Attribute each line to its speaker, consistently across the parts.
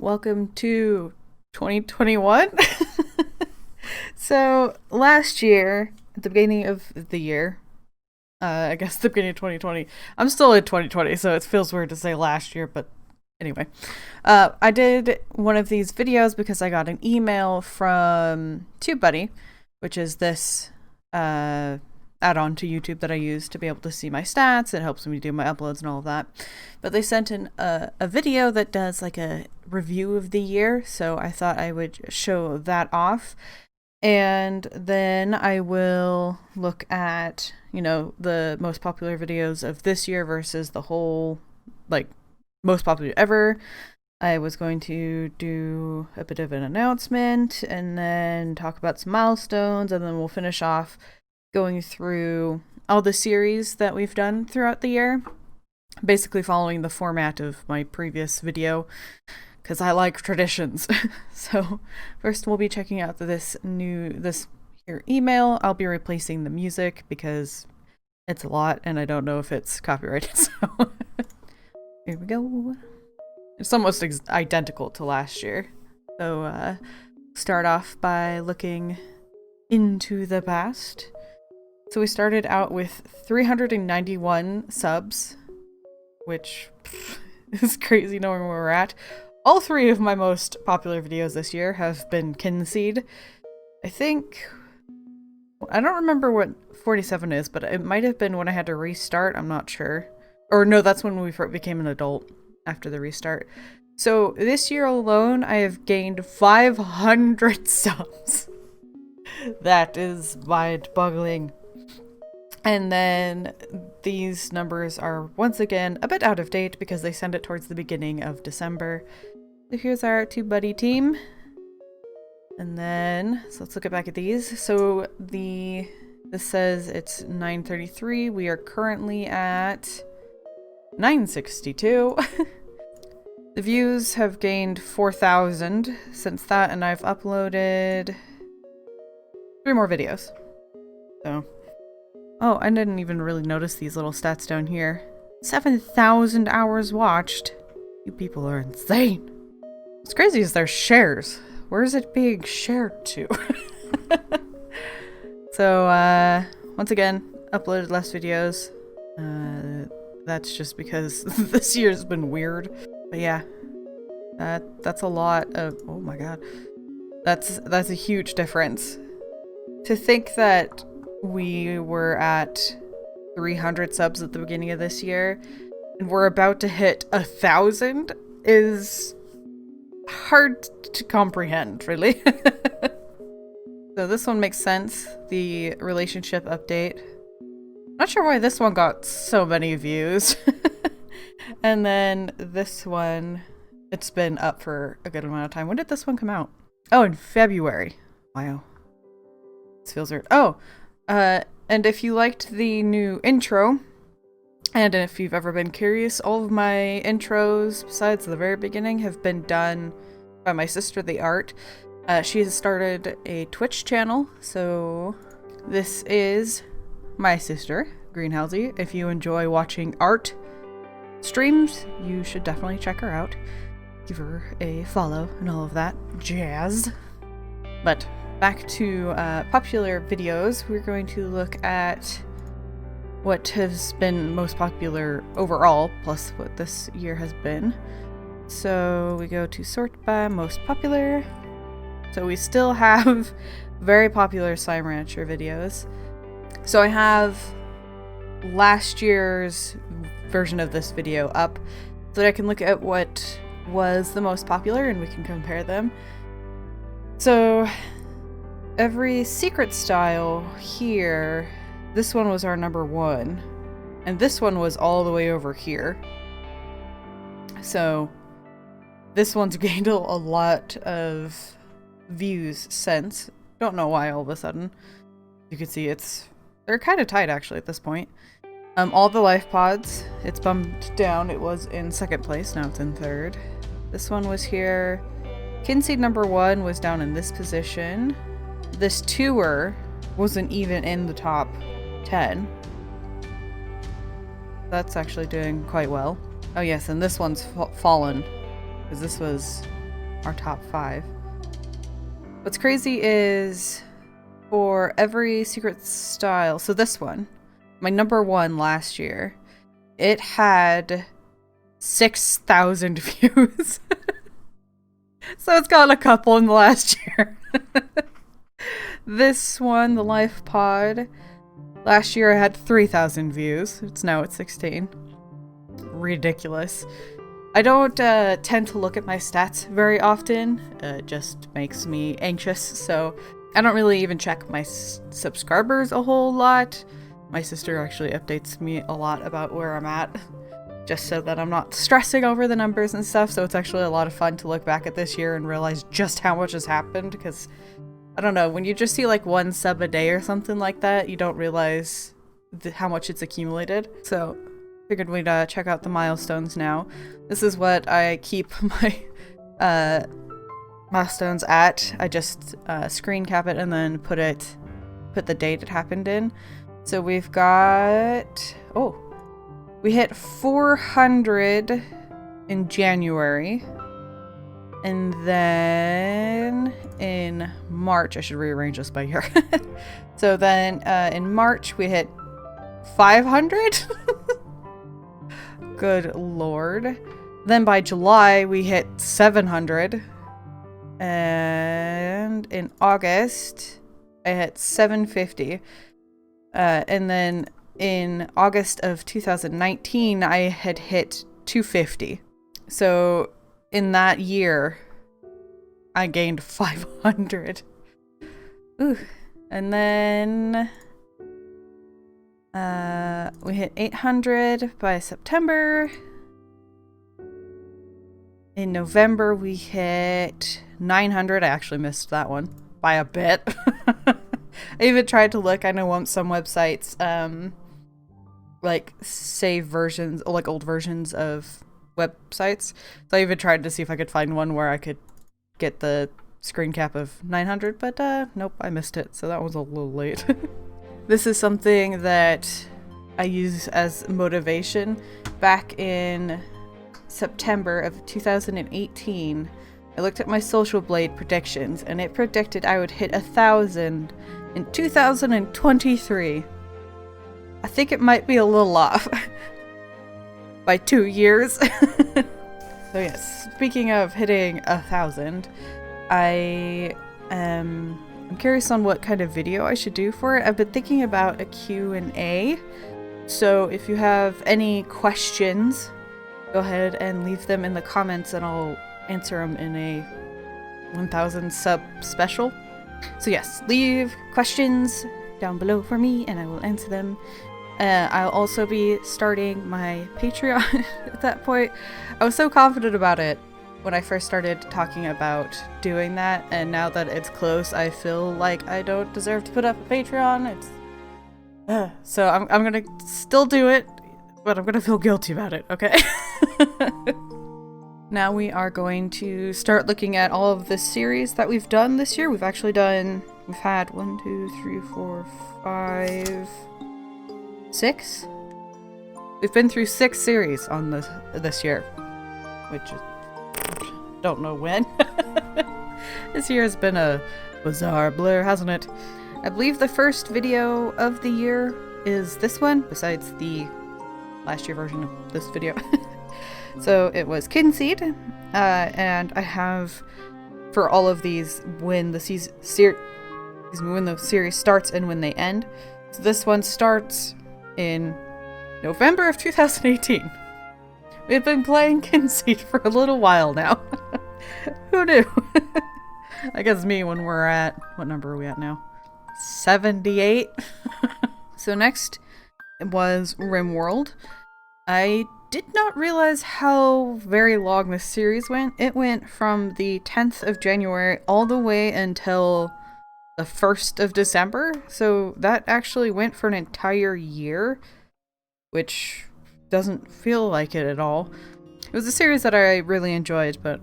Speaker 1: Welcome to 2021. So last year, at the beginning of the year, I guess the beginning of 2020, I'm still in 2020, so it feels weird to say last year, but anyway. I did one of these videos because I got an email from TubeBuddy, which is this add-on to YouTube that I use to be able to see my stats. It helps me do my uploads and all of that. But they sent in a video that does like a review of the year, so I thought I would show that off. And then I will look at, the most popular videos of this year versus the whole, like, most popular ever. I was going to do a bit of an announcement and then talk about some milestones, and then we'll finish off going through all the series that we've done throughout the year, basically following the format of my previous video, because I like traditions. So first we'll be checking out this here email. I'll be replacing the music because it's a lot and I don't know if it's copyrighted. So here we go. It's almost identical to last year. So start off by looking into the past. So we started out with 391 subs, which is crazy knowing where we're at. All three of my most popular videos this year have been Kinseed. I don't remember what 47 is, but it might have been when I had to restart. I'm not sure. Or no, that's when we became an adult after the restart. So this year alone, I have gained 500 subs. That is mind-boggling. And then these numbers are once again a bit out of date because they send it towards the beginning of December. So here's our TubeBuddy team. And then, so let's look back at these. So this says it's 933. We are currently at 962. The views have gained 4,000 since that, and I've uploaded 3 more videos. So, oh, I didn't even really notice these little stats down here. 7,000 hours watched. You people are insane. What's crazy is their shares. Where is it being shared to? So, once again, uploaded less videos. That's just because this year's been weird. But yeah, that's a lot of, oh my god. That's a huge difference. To think that we were at 300 subs at the beginning of this year, and we're about to hit 1,000 is hard to comprehend, really. So this one makes sense, the relationship update. Not sure why this one got so many views. And then this one, it's been up for a good amount of time. When did this one come out? Oh, in February. Wow. This feels weird. Oh, and if you liked the new intro, and if you've ever been curious, all of my intros, besides the very beginning, have been done by my sister, The Art. She has started a Twitch channel, so this is my sister, Greenhalsey. If you enjoy watching art streams, you should definitely check her out. Give her a follow and all of that jazz. But back to popular videos, we're going to look at what has been most popular overall, plus what this year has been. So we go to sort by most popular. So we still have very popular Slime Rancher videos. So I have last year's version of this video up so that I can look at what was the most popular and we can compare them. So every secret style here, this one was our number 1, and this one was all the way over here. So this one's gained a lot of views since. Don't know why all of a sudden. You can see they're kind of tight actually at this point. All the life pods, it's bumped down. It was in 2nd place, now it's in 3rd. This one was here. Kinseed number 1 was down in this position. This tour wasn't even in the top 10. That's actually doing quite well. Oh yes, and this one's fallen, because this was our top 5. What's crazy is for every secret style, so this one, my number 1 last year, it had 6,000 views. So it's gotten a couple in the last year. This one, the Life Pod, last year I had 3,000 views. It's now at 16. Ridiculous. I don't tend to look at my stats very often. It just makes me anxious, so I don't really even check my subscribers a whole lot. My sister actually updates me a lot about where I'm at, just so that I'm not stressing over the numbers and stuff, so it's actually a lot of fun to look back at this year and realize just how much has happened, because, I don't know, when you just see like 1 sub a day or something like that, you don't realize how much it's accumulated. So figured we'd check out the milestones now. This is what I keep my milestones at. I just screen cap it and then put the date it happened in. So we've got, we hit 400 in January, and then in March, I should rearrange this by year. So then in March we hit 500. Good lord. Then by July we hit 700, and in August I hit 750, and then in August of 2019 I had hit 250. So in that year I gained 500. Ooh. And then we hit 800 by September. In November we hit 900. I actually missed that one by a bit. I even tried to look. I know some websites like save versions, or like old versions of websites. So I even tried to see if I could find one where I could get the screen cap of 900, but nope, I missed it. So that was a little late. This is something that I use as motivation. Back in September of 2018, I looked at my Social Blade predictions, and it predicted I would hit 1,000 in 2023. I think it might be a little off by 2 years. So yes, speaking of hitting 1,000, I'm curious on what kind of video I should do for it. I've been thinking about a Q&A. So if you have any questions, go ahead and leave them in the comments and I'll answer them in a 1,000 sub special. So yes, leave questions down below for me and I will answer them. I'll also be starting my Patreon at that point. I was so confident about it when I first started talking about doing that, and now that it's close, I feel like I don't deserve to put up a Patreon. So I'm gonna still do it, but I'm gonna feel guilty about it, okay? Now we are going to start looking at all of the series that we've done this year. We've had 1, 2, 3, 4, 5, 6? We've been through 6 series on this year, which is, don't know when. This year has been a bizarre blur, hasn't it? I believe the first video of the year is this one, besides the last year version of this video. So it was Kid Seed, and I have, for all of these, when the series starts and when they end. So this one starts in November of 2018. We've been playing Kid Seed for a little while now. Who knew? I guess me when we're at, what number are we at now? 78? So next was RimWorld. I did not realize how very long this series went. It went from the 10th of January all the way until the 1st of December. So that actually went for an entire year, which doesn't feel like it at all. It was a series that I really enjoyed, but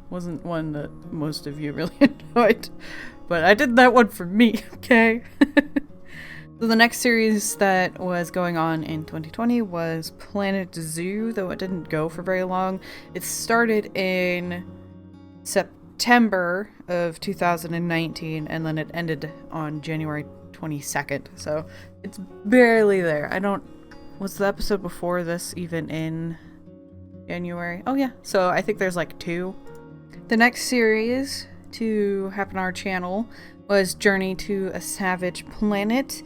Speaker 1: wasn't one that most of you really enjoyed. But I did that one for me, okay? So the next series that was going on in 2020 was Planet Zoo, though it didn't go for very long. It started in September of 2019, and then it ended on January 22nd. So it's barely there. Was the episode before this even in January? Oh yeah, so I think there's like 2. The next series to happen on our channel was Journey to a Savage Planet.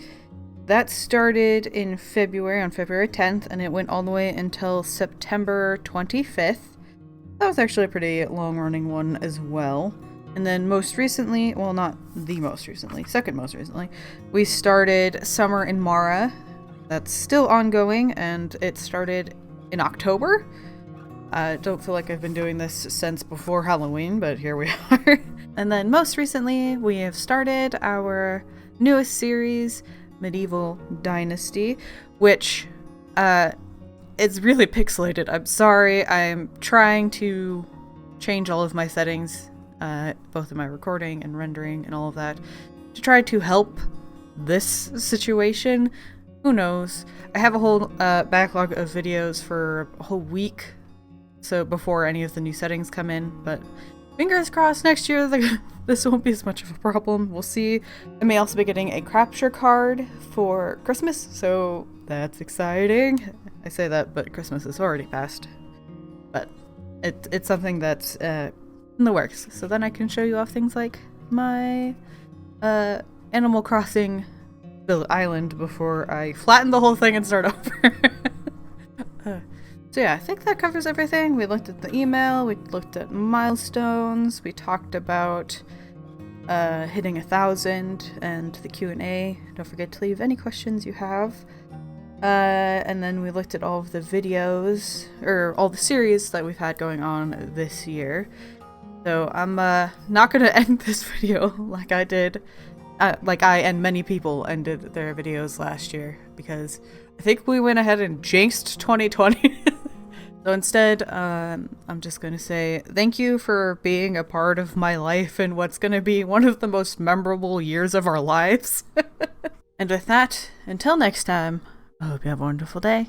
Speaker 1: That started in February, on February 10th, and it went all the way until September 25th. That was actually a pretty long-running one as well. And then most recently, well, not the most recently, second most recently, we started Summer in Mara. That's still ongoing, and it started in October. I don't feel like I've been doing this since before Halloween, but here we are. And then most recently, we have started our newest series, Medieval Dynasty, which it's really pixelated. I'm sorry. I'm trying to change all of my settings, both in my recording and rendering and all of that, to try to help this situation. Who knows? I have a whole backlog of videos for a whole week, so before any of the new settings come in, but fingers crossed next year this won't be as much of a problem. We'll see. I may also be getting a Crapture card for Christmas, so that's exciting. I say that, but Christmas is already passed. But it's something that's in the works, so then I can show you off things like my Animal Crossing island before I flatten the whole thing and start over. So yeah, I think that covers everything. We looked at the email, we looked at milestones, we talked about hitting 1,000 and the Q&A. Don't forget to leave any questions you have. And then we looked at all of the videos, or all the series that we've had going on this year. So I'm not going to end this video like I did, like I and many people ended their videos last year, because I think we went ahead and jinxed 2020. So instead, I'm just going to say thank you for being a part of my life in what's going to be one of the most memorable years of our lives. And with that, until next time, I hope you have a wonderful day.